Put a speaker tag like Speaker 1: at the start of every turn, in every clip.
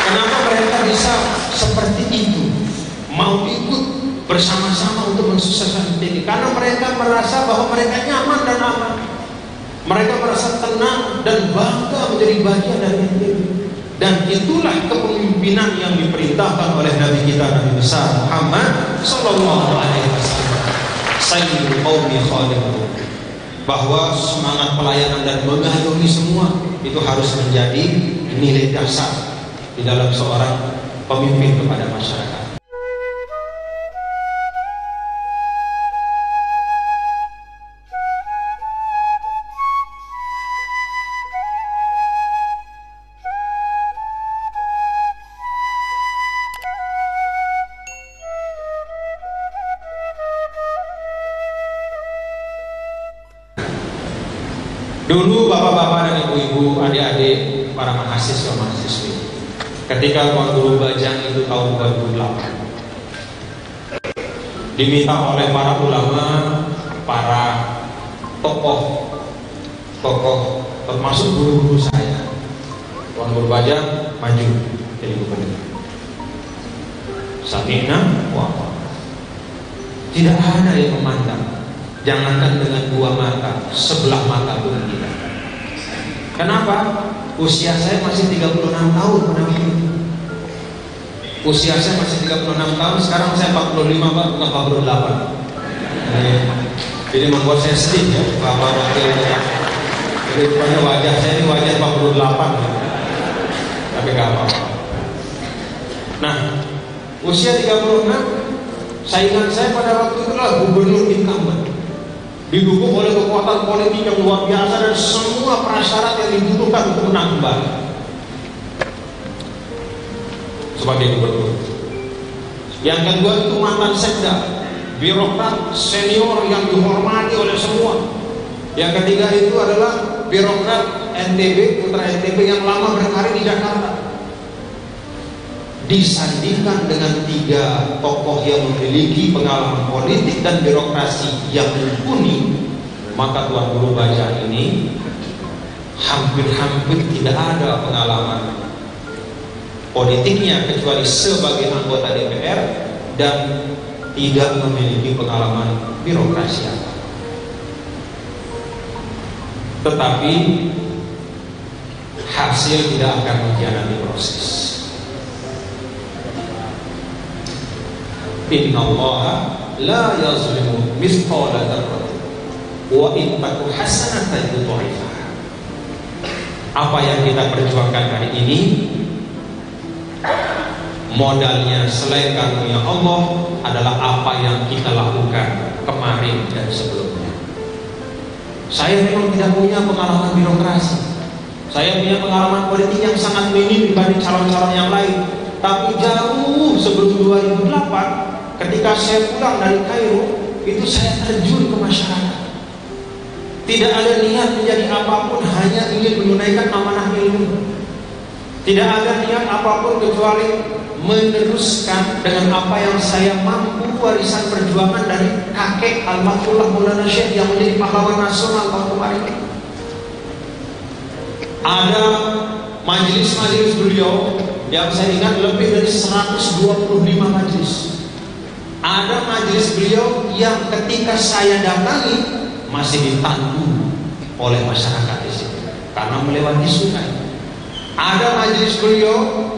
Speaker 1: Kenapa mereka bisa seperti itu, mau ikut bersama-sama untuk mensukseskan NTB? Karena mereka merasa bahwa mereka nyaman dan aman. Mereka merasa tenang dan bangga menjadi bagian dari NTB. Dan itulah kepemimpinan yang diperintahkan oleh Nabi kita, Nabi besar Muhammad Sallallahu Alaihi Wasallam, Sayyidul Qaumi Khaliquhum, bahwa semangat pelayanan dan mengayomi semua itu harus menjadi nilai dasar di dalam seorang pemimpin kepada masyarakat. Dulu bapak-bapak dan ibu-ibu, adik-adik, para mahasiswa-mahasiswi, ketika Tuan Guru Bajang itu tahun 2008 diminta oleh para ulama, para tokoh termasuk guru-guru saya, Tuan Guru Bajang maju jadi gubernur. Sakinah, wah, tidak ada yang memandang. Jangankan dengan dua mata, sebelah mata pun tidak. Kenapa? Usia saya masih 36 tahun menanggung. Usia saya masih 36 tahun, sekarang saya 45 Pak, bukan 48. Jadi membuat saya sedih ya, Bapak wakilnya. Jadi rupanya wajah saya ini wajah 48 ya. Tapi gak apa-apa. Nah, usia 36, saingan saya pada waktu itu adalah gubernur incumbent, didukung oleh kekuatan politik yang luar biasa dan semua prasyarat yang dibutuhkan untuk menang kembali sebagai gubernur. Yang kedua itu mantan sekda, birokrat senior yang dihormati oleh semua. Yang ketiga itu adalah birokrat NTB, putra NTB yang lama berkarir di Jakarta. Disandingkan dengan tiga tokoh yang memiliki pengalaman politik dan birokrasi yang mumpuni, maka Tuan Guru Bajang ini hampir-hampir tidak ada pengalaman politiknya kecuali sebagai anggota DPR dan tidak memiliki pengalaman birokrasi apa. Tetapi hasil tidak akan mengkhianati proses. Inna Allah la yazlimu mithqala dzarratin wa in taku hasanatan yudha'ifha. Apa yang kita perjuangkan hari ini, modalnya selain karunia Allah adalah apa yang kita lakukan kemarin dan sebelumnya. Saya memang tidak punya pengalaman birokrasi, saya punya pengalaman politik yang sangat minim dibanding calon-calon yang lain. Tapi jauh sebelum 2008, ketika saya pulang dari Kairo, itu saya terjun ke masyarakat. Tidak ada niat menjadi apapun, hanya ingin menunaikan amanah ilmu. Tidak ada niat apapun kecuali meneruskan dengan apa yang saya mampu, warisan perjuangan dari kakek almarhum Maulana Syekh yang menjadi pahlawan nasional tahun kemarin. Ada majelis-majelis beliau yang saya ingat lebih dari 125 majelis. Ada majelis beliau yang ketika saya datangi masih ditandu oleh masyarakat di sini karena melewati sungai. Ada majelis beliau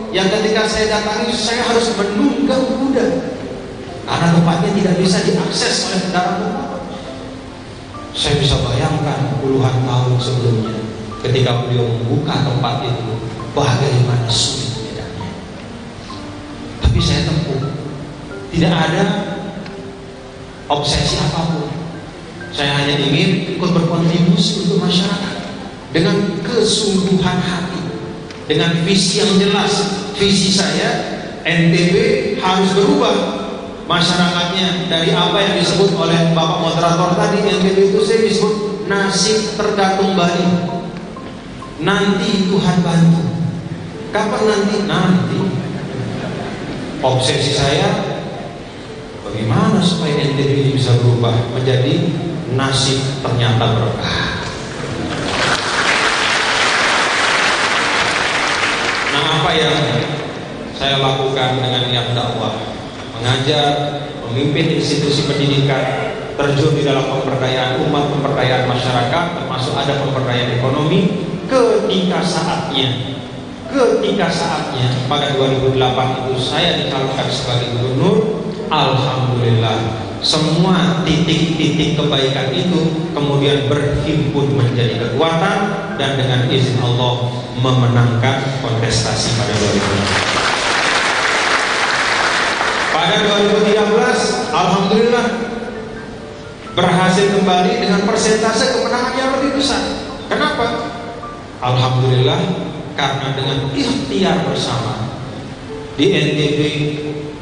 Speaker 1: yang ketika saya datangi saya harus menunggang kuda karena tempatnya tidak bisa diakses oleh kendaraan umum. Saya bisa bayangkan puluhan tahun sebelumnya ketika beliau membuka tempat itu bagaimana sulit medannya. Tapi saya tempuh. Tidak ada obsesi apapun. Saya hanya ingin ikut berkontribusi untuk masyarakat dengan kesungguhan hati, dengan visi yang jelas. Visi saya, NTB harus berubah masyarakatnya dari apa yang disebut oleh Bapak moderator tadi. NTB itu saya disebut nasib tergantung Bali. Nanti Tuhan bantu. Kapan nanti? Nanti. Obsesi saya, bagaimana supaya NTB ini bisa berubah menjadi nasib ternyata berkah. Nah, apa yang saya lakukan dengan niat dakwah, mengajar, memimpin institusi pendidikan, terjun di dalam pemberdayaan umat, pemberdayaan masyarakat, termasuk ada pemberdayaan ekonomi. Ketika saatnya pada 2008 itu saya dicalonkan sebagai gubernur, alhamdulillah semua titik-titik kebaikan itu kemudian berhimpun menjadi kekuatan dan dengan izin Allah memenangkan kontestasi pada 2013. Pada 2013 alhamdulillah berhasil kembali dengan persentase kemenangan yang lebih besar. Kenapa? Alhamdulillah karena dengan ikhtiar bersama di NTB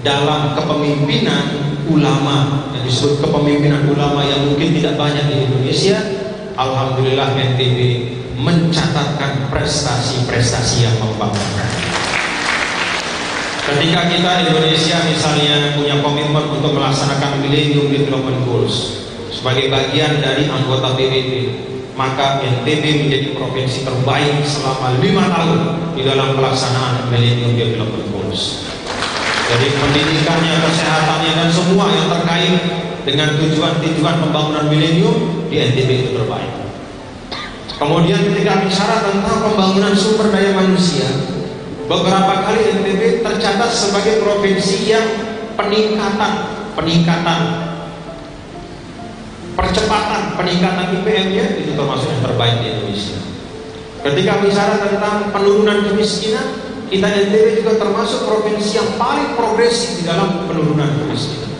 Speaker 1: dalam kepemimpinan ulama, yang disebut kepemimpinan ulama yang mungkin tidak banyak di Indonesia. Alhamdulillah NTB mencatatkan prestasi-prestasi yang membanggakan. Ketika kita Indonesia misalnya punya komitmen untuk melaksanakan Millennium Development Goals sebagai bagian dari anggota PBB, maka NTB menjadi provinsi terbaik selama 5 tahun di dalam pelaksanaan Millennium Development Goals. Jadi pendidikannya, kesehatannya, dan semua yang terkait dengan tujuan-tujuan pembangunan milenium di NTB itu terbaik. Kemudian ketika bicara tentang pembangunan sumber daya manusia, beberapa kali NTB tercatat sebagai provinsi yang percepatan peningkatan IPM-nya itu termasuk yang terbaik di Indonesia. Ketika bicara tentang penurunan kemiskinan, kita NTB juga termasuk provinsi yang paling progresif di dalam penurunan kemiskinan.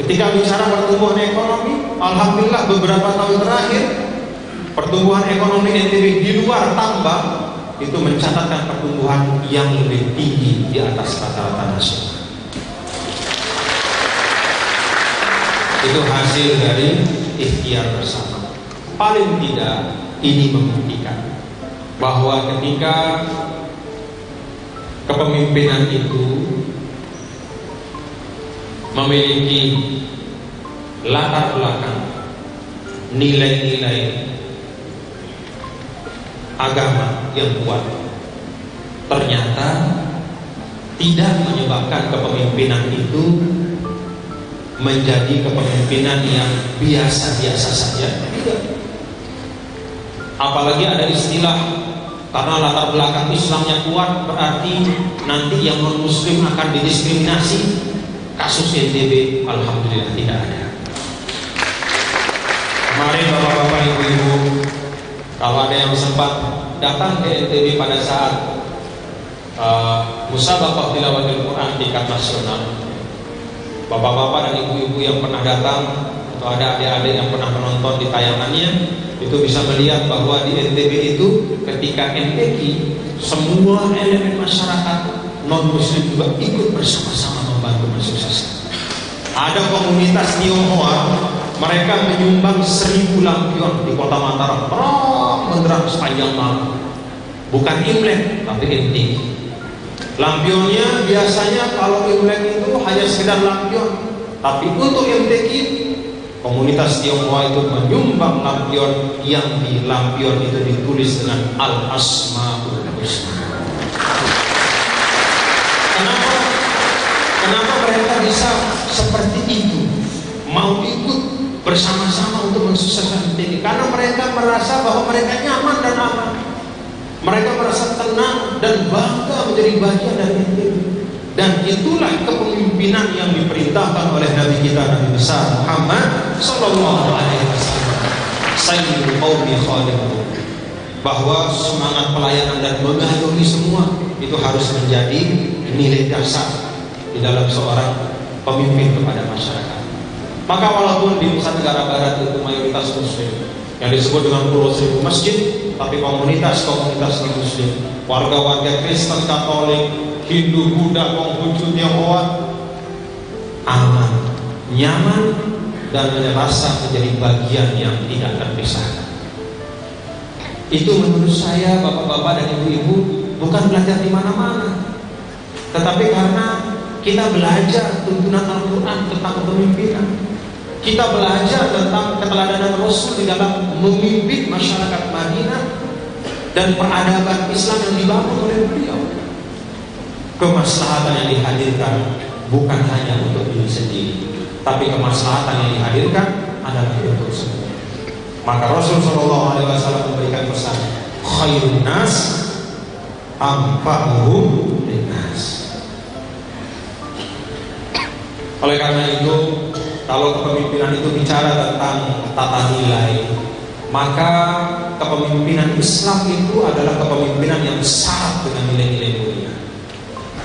Speaker 1: Ketika bicara pertumbuhan ekonomi, alhamdulillah beberapa tahun terakhir pertumbuhan ekonomi NTB di luar tambang itu mencatatkan pertumbuhan yang lebih tinggi di atas rata-rata nasional. Itu hasil dari ikhtiar bersama. Paling tidak ini membuktikan bahwa ketika kepemimpinan itu memiliki latar belakang nilai-nilai agama yang kuat, ternyata tidak menyebabkan kepemimpinan itu menjadi kepemimpinan yang biasa-biasa saja. Apalagi ada istilah karena latar belakang Islamnya kuat berarti nanti yang non muslim akan didiskriminasi. Kasus NTB alhamdulillah tidak ada. Kemarin bapak-bapak, ibu-ibu, kalau ada yang sempat datang ke NTB pada saat musabaqah tilawatil Quran tingkat nasional, bapak-bapak dan ibu-ibu yang pernah datang atau ada adik-adik yang pernah menonton di tayangannya, itu bisa melihat bahwa di NTB itu ketika NTQ semua elemen masyarakat non muslim juga ikut bersama-sama membantu mensukseskan. Ada komunitas Tionghoa, mereka menyumbang 1000 lampion di kota Mataram, terang benderang sepanjang malam. Bukan Imlek tapi NTQ. Lampionnya biasanya kalau Imlek itu hanya sekedar lampion, tapi untuk MTQ komunitas Tionghoa itu menyumbang lampion yang di lampion itu ditulis dengan Al-Asmaul Husna. Kenapa mereka bisa seperti itu, mau ikut bersama-sama untuk mensukseskan MTQ? Karena mereka merasa bahwa mereka nyaman dan aman. Mereka merasa tenang dan bangga menjadi bagian dari NTB. Dan itulah kepemimpinan yang diperintahkan oleh Nabi kita, Nabi besar Muhammad Sallallahu Alaihi Wasallam, Sayyidul Qaumi Khaliquhum, bahwa semangat pelayanan dan mengayomi semua itu harus menjadi nilai dasar di dalam seorang pemimpin kepada masyarakat. Maka walaupun di Nusa Tenggara Barat itu mayoritas muslim, yang disebut dengan Pulau Seribu Masjid, tapi komunitas-komunitas muslim, warga-warga Kristen, Katolik, Hindu, Buddha, Konghucu, Tionghoa, aman, nyaman, dan merasa menjadi bagian yang tidak terpisahkan. Itu menurut saya, bapak-bapak dan ibu-ibu, bukan belajar di mana-mana, tetapi karena kita belajar tuntunan Al-Quran tentang kepemimpinan. Kita belajar tentang keteladanan Rasul di dalam memimpin masyarakat Madinah dan peradaban Islam yang dibangun oleh beliau. kemaslahatan yang dihadirkan bukan hanya untuk diri sendiri, tapi kemaslahatan yang dihadirkan adalah untuk semua. Maka Rasul Shallallahu Alaihi Wasallam memberikan pesan, khairun nas anfa'uhum linnas. Oleh karena itu, kalau kepemimpinan itu bicara tentang tata nilai, maka kepemimpinan Islam itu adalah kepemimpinan yang syarat dengan nilai-nilai mulia.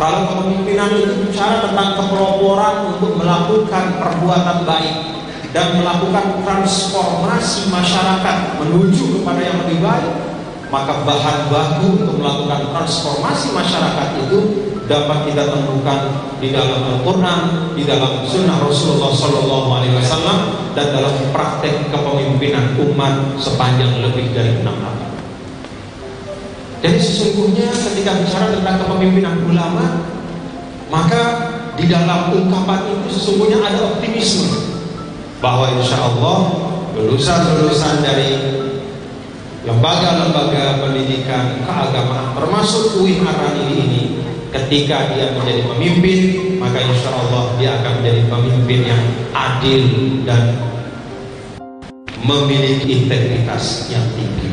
Speaker 1: Kalau kepemimpinan itu bicara tentang kepeloporan untuk melakukan perbuatan baik dan melakukan transformasi masyarakat menuju kepada yang lebih baik, maka bahan baku untuk melakukan transformasi masyarakat itu dapat kita temukan di dalam Al-Quran, di dalam Sunnah Rasulullah SAW, dan dalam praktek kepemimpinan umat sepanjang lebih dari 6 abad. Jadi sesungguhnya ketika bicara tentang kepemimpinan ulama, maka di dalam ungkapan itu sesungguhnya ada optimisme bahwa insya Allah lulusan-lulusan dari lembaga-lembaga pendidikan keagamaan termasuk UIN Ar-Ramili ini, ketika dia menjadi pemimpin, maka insya Allah dia akan menjadi pemimpin yang adil dan memiliki integritas yang tinggi.